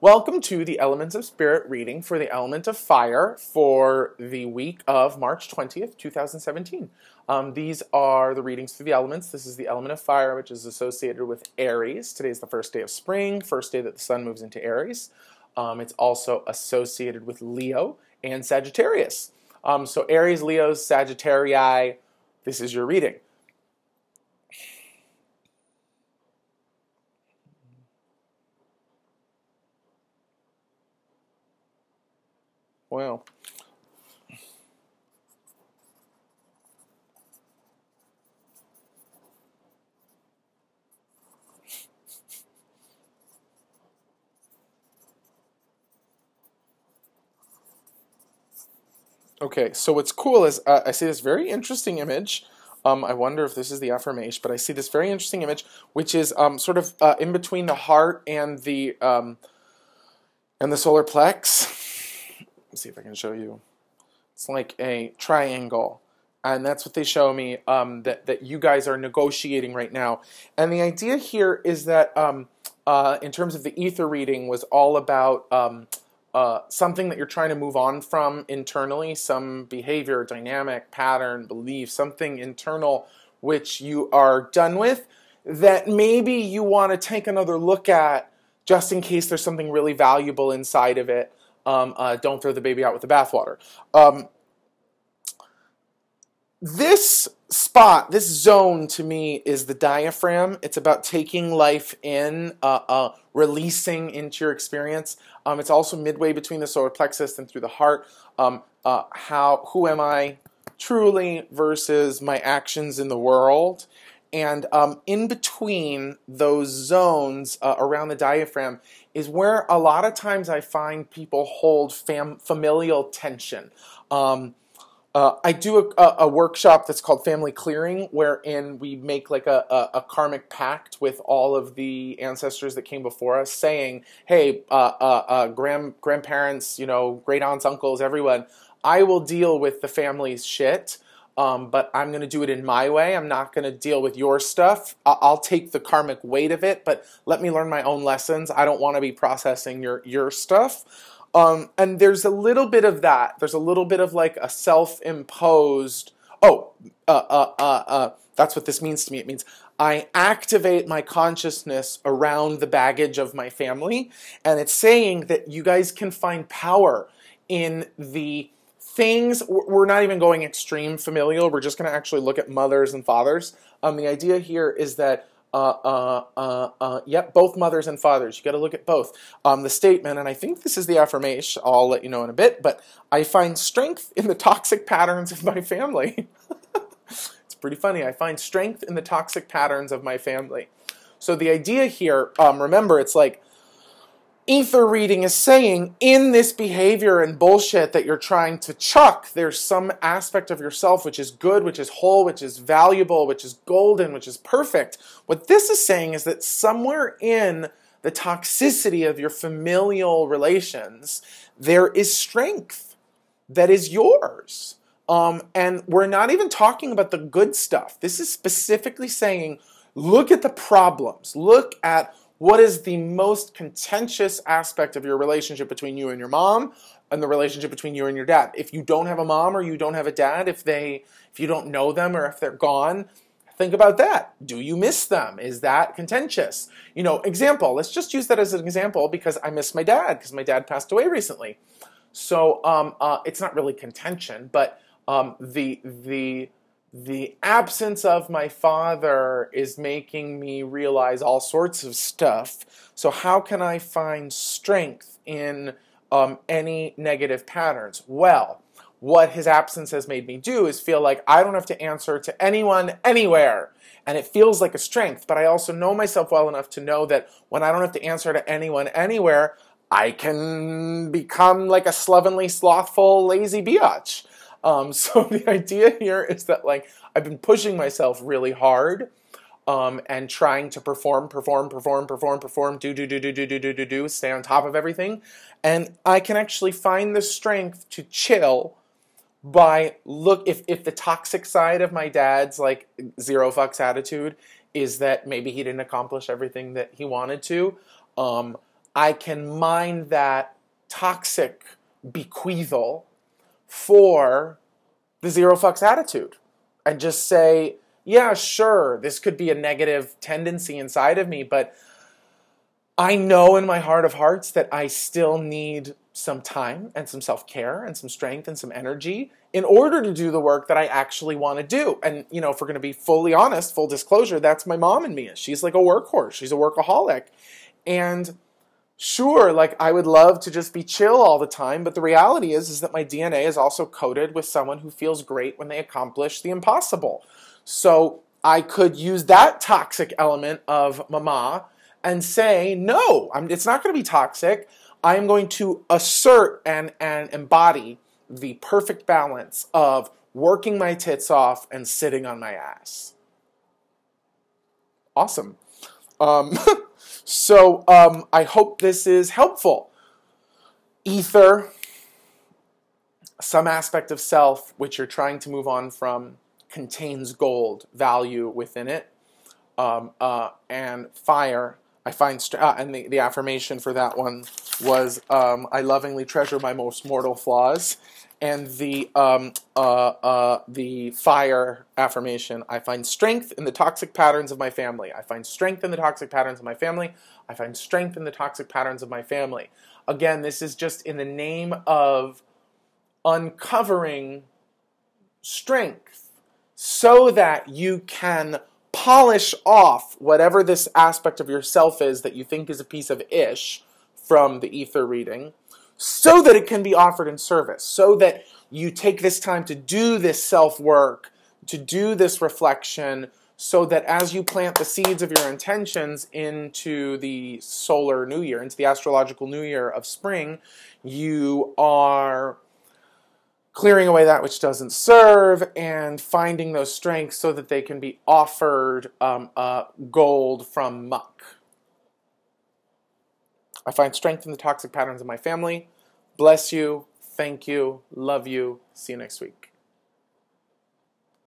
Welcome to the Elements of Spirit reading for the element of fire for the week of March 20th, 2017. These are the readings for the elements. This is the element of fire, which is associated with Aries. Today is the first day of spring, first day that the sun moves into Aries. It's also associated with Leo and Sagittarius. So Aries, Leo, Sagittarii, this is your reading. Wow. Okay, so what's cool is I see this very interesting image. I wonder if this is the affirmation, but I see this very interesting image, which is sort of in between the heart and the solar plex. Let's see if I can show you. It's like a triangle, and that's what they show me that you guys are negotiating right now. And the idea here is that in terms of the ether reading was all about something that you're trying to move on from internally, some behavior, dynamic, pattern, belief, something internal which you are done with that maybe you want to take another look at just in case there's something really valuable inside of it. Don't throw the baby out with the bathwater. This spot, this zone to me is the diaphragm. It's about taking life in, releasing into your experience. It's also midway between the solar plexus and through the heart. Who am I truly versus my actions in the world? And in between those zones around the diaphragm is where a lot of times I find people hold familial tension. I do a workshop that's called Family Clearing, wherein we make like a karmic pact with all of the ancestors that came before us, saying, hey, grandparents, great aunts, uncles, everyone, I will deal with the family's shit. But I'm going to do it in my way. I'm not going to deal with your stuff. I'll take the karmic weight of it, but let me learn my own lessons. I don't want to be processing your stuff. And there's a little bit of that. There's a little bit of like a self-imposed, that's what this means to me. It means I activate my consciousness around the baggage of my family. And it's saying that you guys can find power in the things. We're not even going extreme familial. We're just going to actually look at mothers and fathers. The idea here is that, both mothers and fathers. You got to look at both. The statement, and I think this is the affirmation. I'll let you know in a bit. But I find strength in the toxic patterns of my family. It's pretty funny. I find strength in the toxic patterns of my family. So the idea here, remember, it's like, ether reading is saying in this behavior and bullshit that you're trying to chuck, there's some aspect of yourself which is good, which is whole, which is valuable, which is golden, which is perfect. What this is saying is that somewhere in the toxicity of your familial relations, there is strength that is yours. And we're not even talking about the good stuff. This is specifically saying, look at the problems. Look at what is the most contentious aspect of your relationship between you and your mom and the relationship between you and your dad? If you don't have a mom or you don't have a dad, if you don't know them or if they're gone, think about that. Do you miss them? Is that contentious? Example, let's just use that as an example because I miss my dad because my dad passed away recently. So it's not really contention, but the absence of my father is making me realize all sorts of stuff. So how can I find strength in any negative patterns? Well, what his absence has made me do is feel like I don't have to answer to anyone, anywhere. And it feels like a strength, but I also know myself well enough to know that when I don't have to answer to anyone, anywhere, I can become like a slovenly, slothful, lazy biatch. So the idea here is that I've been pushing myself really hard and trying to perform, do, stay on top of everything. And I can actually find the strength to chill by if the toxic side of my dad's zero fucks attitude is that maybe he didn't accomplish everything that he wanted to, I can mine that toxic bequeathal for the zero fucks attitude and just say, yeah, sure, this could be a negative tendency inside of me, but I know in my heart of hearts that I still need some time and some self-care and some strength and some energy in order to do the work that I actually want to do. And, you know, if we're going to be fully honest, full disclosure, that's my mom and me. She's like a workhorse. She's a workaholic. And sure, like I would love to just be chill all the time, but the reality is that my DNA is also coded with someone who feels great when they accomplish the impossible. So I could use that toxic element of mama and say, no, it's not going to be toxic. I am going to assert and embody the perfect balance of working my tits off and sitting on my ass. Awesome. So I hope this is helpful. Ether, some aspect of self which you're trying to move on from, contains gold value within it. And fire, I find, and the affirmation for that one was, I lovingly treasure my most mortal flaws. And the fire affirmation, I find strength in the toxic patterns of my family. I find strength in the toxic patterns of my family. I find strength in the toxic patterns of my family. Again, this is just in the name of uncovering strength so that you can polish off whatever this aspect of yourself is that you think is a piece of ish from the ether reading, so that it can be offered in service, so that you take this time to do this self-work, to do this reflection, so that as you plant the seeds of your intentions into the solar new year, into the astrological new year of spring, you are clearing away that which doesn't serve and finding those strengths so that they can be offered gold from muck. I find strength in the toxic patterns of my family. Bless you. Thank you. Love you. See you next week.